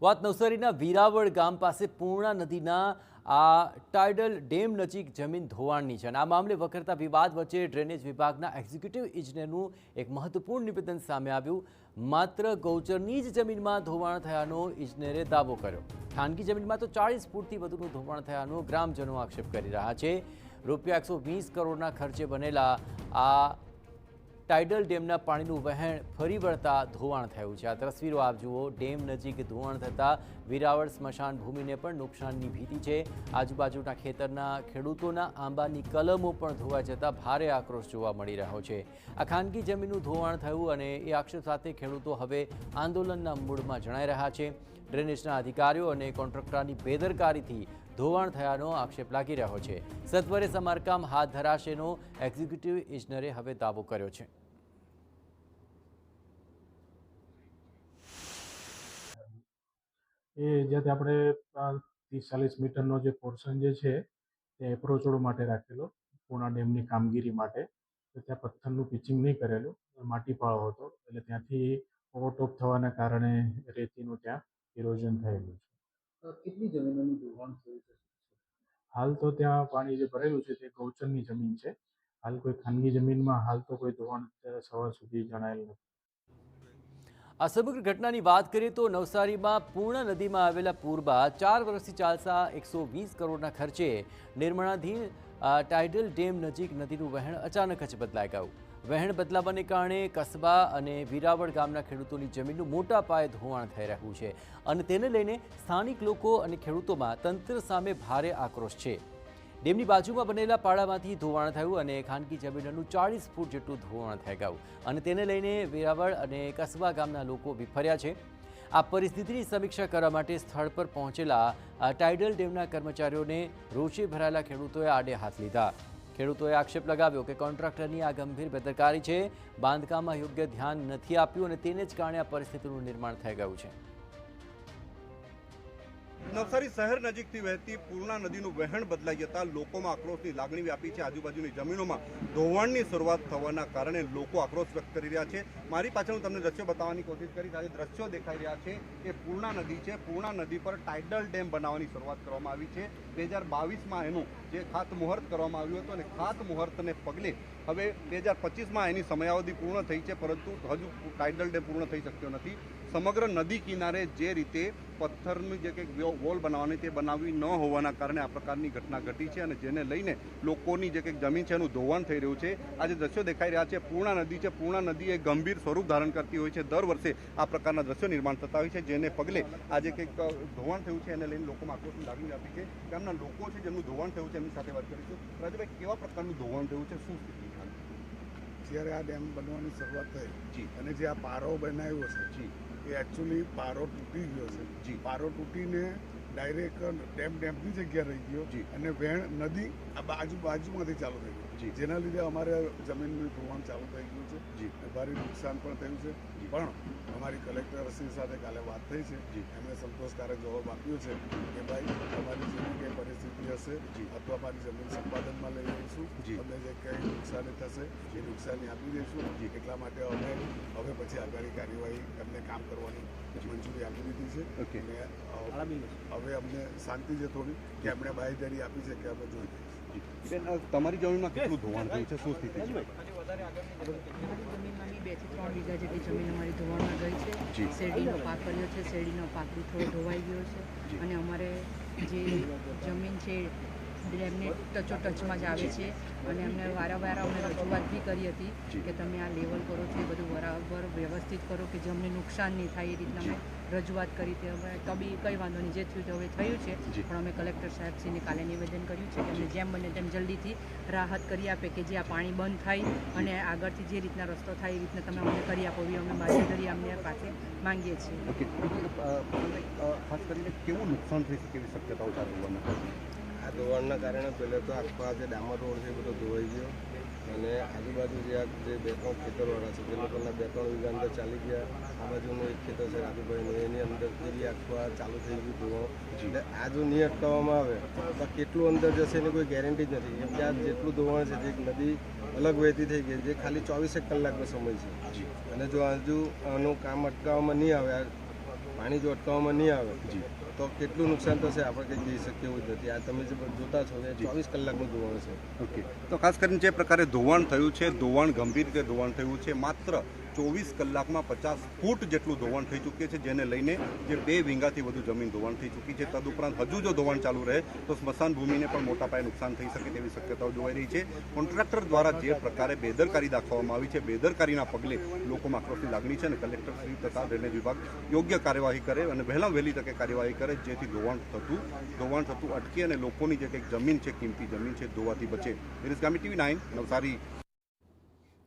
વાત નવસારીના વીરાવળ ગામ પાસે પૂર્ણા નદીના આ ટાઇડલ ડેમ નજીક જમીન ધોવાણની છે અને આ મામલે વકરતા વિવાદ વચ્ચે ડ્રેનેજ વિભાગના એક્ઝિક્યુટિવ ઇજનેરનું એક મહત્વપૂર્ણ નિવેદન સામે આવ્યું। માત્ર ગૌચરની જ જમીનમાં ધોવાણ થયાનો ઇજનેરે દાવો કર્યો। ખાનગી જમીનમાં તો 40 ફૂટથી વધુનું ધોવાણ થયાનો ગ્રામજનો આક્ષેપ કરી રહ્યા છે। રૂપિયા 120 કરોડના ખર્ચે બનેલા આ ટાઇડલ ડેમના પાણીનું વહેણ ફરી વળતા ધોવાણ થયું છે। આ તસવીરો આપ જુઓ। ડેમ નજીક ધોવાણ થતાં વીરાવળ સ્મશાન ભૂમિને પણ નુકસાનની ભીતિ છે। આજુબાજુના ખેતરના ખેડૂતોના આંબાની કલમો પણ ધોવાઈ જતાં ભારે આક્રોશ જોવા મળી રહ્યો છે। આ ખાનગી જમીનનું ધોવાણ થયું અને એ આક્ષેપ સાથે ખેડૂતો હવે આંદોલનના મૂડમાં જણાઈ રહ્યા છે। ડ્રેનેજના અધિકારીઓ અને કોન્ટ્રાક્ટરની બેદરકારીથી ધોવાણ થયાનો આક્ષેપ લાગી રહ્યો છે। સત્વરે સમારકામ હાથ ધરાશેનો એક્ઝિક્યુટિવ ઇજનરે હવે દાવો કર્યો છે। એ જ્યાંથી આપણે 30-40 મીટરનો જે પોર્શન જે છે તે એપ્રોચ રોડ માટે રાખેલો પૂર્ણા ડેમની કામગીરી માટે, તો ત્યાં પથ્થરનું પિચિંગ નહીં કરેલું, માટીપાળો હતો, એટલે ત્યાંથી ઓવરટોપ થવાના કારણે રેતીનું ત્યાં ઇરોઝન થયેલું છે। કેટલી જમીનોનું ધોવાણ થયું છે? હાલ તો ત્યાં પાણી જે ભરેલું છે તે ગૌચરની જમીન છે। હાલ કોઈ ખાનગી જમીનમાં હાલ તો કોઈ ધોવાણ અત્યારે સવાર સુધી જણાયેલ નથી। આ સમગ્ર ઘટનાની વાત કરીએ તો નવસારીમાં પૂર્ણા નદીમાં આવેલા પૂર બાદ 4 વર્ષથી ચાલતા 120 કરોડના ખર્ચે નિર્માણાધીન ટાઇડલ ડેમ નજીક નદીનું વહેણ અચાનક જ બદલાઈ ગયું। વહેણ બદલાવાને કારણે કસ્બા અને વીરાવળ ગામના ખેડૂતોની જમીનનું મોટા પાયે ધોવાણ થઈ રહ્યું છે અને તેને લઈને સ્થાનિક લોકો અને ખેડૂતોમાં તંત્ર સામે ભારે આક્રોશ છે। ડેમની બાજુમાં બનેલા પાડામાંથી ધોવાણ થયું અને ખાનગી જમીનનું 40 ફૂટ જેટલું ધોવાણ થઈ ગયું અને તેને લઈને વીરાવળ અને કસ્બા ગામના લોકો વિફર્યા છે। આ પરિસ્થિતિની સમીક્ષા કરવા માટે સ્થળ પર પહોંચેલા ટાઇડલ ડેમના કર્મચારીઓને રોષે ભરાયેલા ખેડૂતોએ આડે હાથ લીધા। ખેડૂતોએ આક્ષેપ લગાવ્યો કે કોન્ટ્રાક્ટરની આ ગંભીર બેદરકારી છે, બાંધકામમાં યોગ્ય ધ્યાન નથી આપ્યું અને તેને જ કારણે આ પરિસ્થિતિનું નિર્માણ થઈ ગયું છે। નવસારી શહેર નજીકથી વહેતી પૂર્ણા નદીનું વહેણ બદલાઈ જતા લોકોમાં આક્રોશની લાગણી વ્યાપી છે। આજુબાજુની જમીનોમાં ધોવાણની શરૂઆત થવાના કારણે લોકો આક્રોશ વ્યક્ત કરી રહ્યા છે। મારી પાછળ હું તમને દ્રશ્યો બતાવવાની કોશિશ કરીશ। આજે દ્રશ્યો દેખાઈ રહ્યા છે એ પૂર્ણા નદી છે। પૂર્ણા નદી પર ટાઇડલ ડેમ બનાવવાની શરૂઆત કરવામાં આવી છે। 2022માં એનું જે ખાતમુહૂર્ત કરવામાં આવ્યું હતું અને ખાતમુહૂર્તને પગલે હવે 2025માં એની સમયાવધિ પૂર્ણ થઈ છે, પરંતુ હજુ ટાઇડલ ડેમ પૂર્ણ થઈ શક્યો નથી। સમગ્ર નદી કિનારે જે રીતે પથ્થરની જે કંઈક વોલ બનાવવાની તે બનાવી ન હોવાના કારણે આ પ્રકારની ઘટના ઘટી છે અને જેને લઈને લોકોની જે કંઈક જમીન છે એનું ધોવાણ થઈ રહ્યું છે। આજે દ્રશ્યો દેખાઈ રહ્યા છે પૂર્ણા નદી છે। પૂર્ણા નદી એ ગંભીર સ્વરૂપ ધારણ કરતી હોય છે। દર વર્ષે આ પ્રકારના દ્રશ્યો નિર્માણ થતા હોય છે, જેને પગલે આજે કંઈક ધોવાણ થયું છે એને લઈને લોકોમાં આક્રોશની લાગણી આપી છે। ગામના લોકો છે જેમનું ધોવાણ થયું છે એમની સાથે વાત કરીશું। રાજુભાઈ, કેવા પ્રકારનું ધોવાણ થયું છે, શું સ્થિતિ છે? જ્યારે આ ડેમ બનવાની શરૂઆત થઈ અને જે આ પારો બનાવ્યો છે એ એકચ્યુઅલી પારો તૂટી ગયો છે। પારો તૂટીને ડાયરેક્ટ ડેમની જગ્યા રહી ગયો અને વહેણ નદી આ બાજુમાંથી ચાલુ થઈ ગયું, જેના લીધે અમારે જમીનનું ધોવાણ ચાલુ થઈ ગયું છે। ભારે નુકસાન પણ થયું છે, પણ અમારી કલેક્ટરશ્રી સાથે કાલે વાત થઈ છે, એમણે સંતોષકારક જવાબ આપ્યો છે કે ભાઈ તમારી જેવી કંઈ પરિસ્થિતિ હશે અથવા અમારી જમીન સંપાદનમાં લઈ લઈશું, તમને જે કંઈ નુકસાની થશે એ નુકસાની આપી દઈશું। એટલા માટે અમે હવે પછી આગળની કાર્યવાહી એમને કામ કરવાની મંજૂરી આપી દીધી છે અને હવે અમને શાંતિ છે થોડી કે એમણે બાંહેધરી આપી છે કે અમે જોઈ દઈશું। તમારી જમીનમાં કેટલું ધોવાણ થયું છે, શું સ્થિતિ છે? જમીનમાંની 2 થી 3 વીઘા જેટલી જમીન અમારી ધોવાણમાં ગઈ છે। શેરડીનો પાક કર્યો છે, શેરડીનો પાક બી થોડો ધોવાઈ ગયો છે અને અમારે જે જમીન છે ડેમને ટચમાં જ આવે છે અને અમને વારંવાર અમને રજૂઆત બી કરી હતી કે તમે આ લેવલ કરો છો એ બધું બરાબર વ્યવસ્થિત કરો કે જે અમને નુકસાન નહીં થાય એ રીતના અમે રજૂઆત કરી હતી। હવે તો બી કંઈ વાંધો નહીં, જે થયું તે હવે થયું છે, પણ અમે કલેક્ટર સાહેબશ્રીને કાલે નિવેદન કર્યું છે કે અમને જેમ બને તેમ જલ્દીથી રાહત કરી આપે કે જે આ પાણી બંધ થાય અને આગળથી જે રીતના રસ્તો થાય એ રીતના તમે અમને કરી આપો એવી અમે બાંહેધરી અમને પાસે માંગીએ છીએ। ખાસ કરીને કેવું નુકસાન થઈ શકે એવી શક્યતાઓ ચાલુ આ ધોવાણના કારણે પહેલાં તો આખો આ જે ડામર રોડ છે એ બધો ધોવાઈ ગયો અને આજુબાજુ જે 2-3 ખેતરવાળા છે જે લોકોના 2-3 વીઘા અંદર ચાલી ગયા। આ બાજુનું એક ખેતર છે રાજુભાઈનું, એની અંદર બી આખું આ ચાલુ થઈ ગયું ધોવાણ। એટલે આ જો નહીં અટકાવવામાં આવે તો કેટલું અંદર જશે એની કોઈ ગેરંટી જ નથી, કેમ કે આ જેટલું ધોવાણ છે જે નદી અલગ વહેતી થઈ ગઈ જે ખાલી 24 કલાકનો સમય છે અને જો હજુ આનું કામ અટકાવવામાં નહીં આવે પાણી જો અટકાવવામાં નહીં આવે તો કેટલું નુકસાન થશે આપણે કંઈ કહી શકીએ એવું જ નથી. આ તમે જે જોતા છો કે 24 કલાકનું ધોવાણ છે. ઓકે, તો ખાસ કરીને જે પ્રકારે ધોવાણ થયું છે, ધોવાણ ગંભીર રીતે ધોવાણ થયું છે, માત્ર 24 કલાકમાં 50 ફૂટ જેટલું ધોવાણ થઈ ચૂક્યું છે, જેને લઈને જે 2 વીઘાથી વધુ જમીન ધોવાણ થઈ ચૂકી છે. તદુપરાંત હજુ જો ધોવાણ ચાલુ રહે તો સ્મશાન ભૂમિને પણ મોટા પાયે નુકસાન થઈ શકે તેવી શક્યતાઓ જોવાઈ રહી છે. કોન્ટ્રાક્ટર દ્વારા જે પ્રકારે બેદરકારી દાખવવામાં આવી છે, બેદરકારીના પગલે લોકોમાં આક્રોશની લાગણી છે અને કલેક્ટર શ્રી તથા ડ્રેનેજ વિભાગ યોગ્ય કાર્યવાહી કરે અને વહેલામાં વહેલી તકે કાર્યવાહી કરે, જેથી ધોવાણ થતું અટકે અને લોકોની જે કંઈક જમીન છે, કિંમતી જમીન છે, ધોવાથી બચે. ગામી TV 9 નવસારી.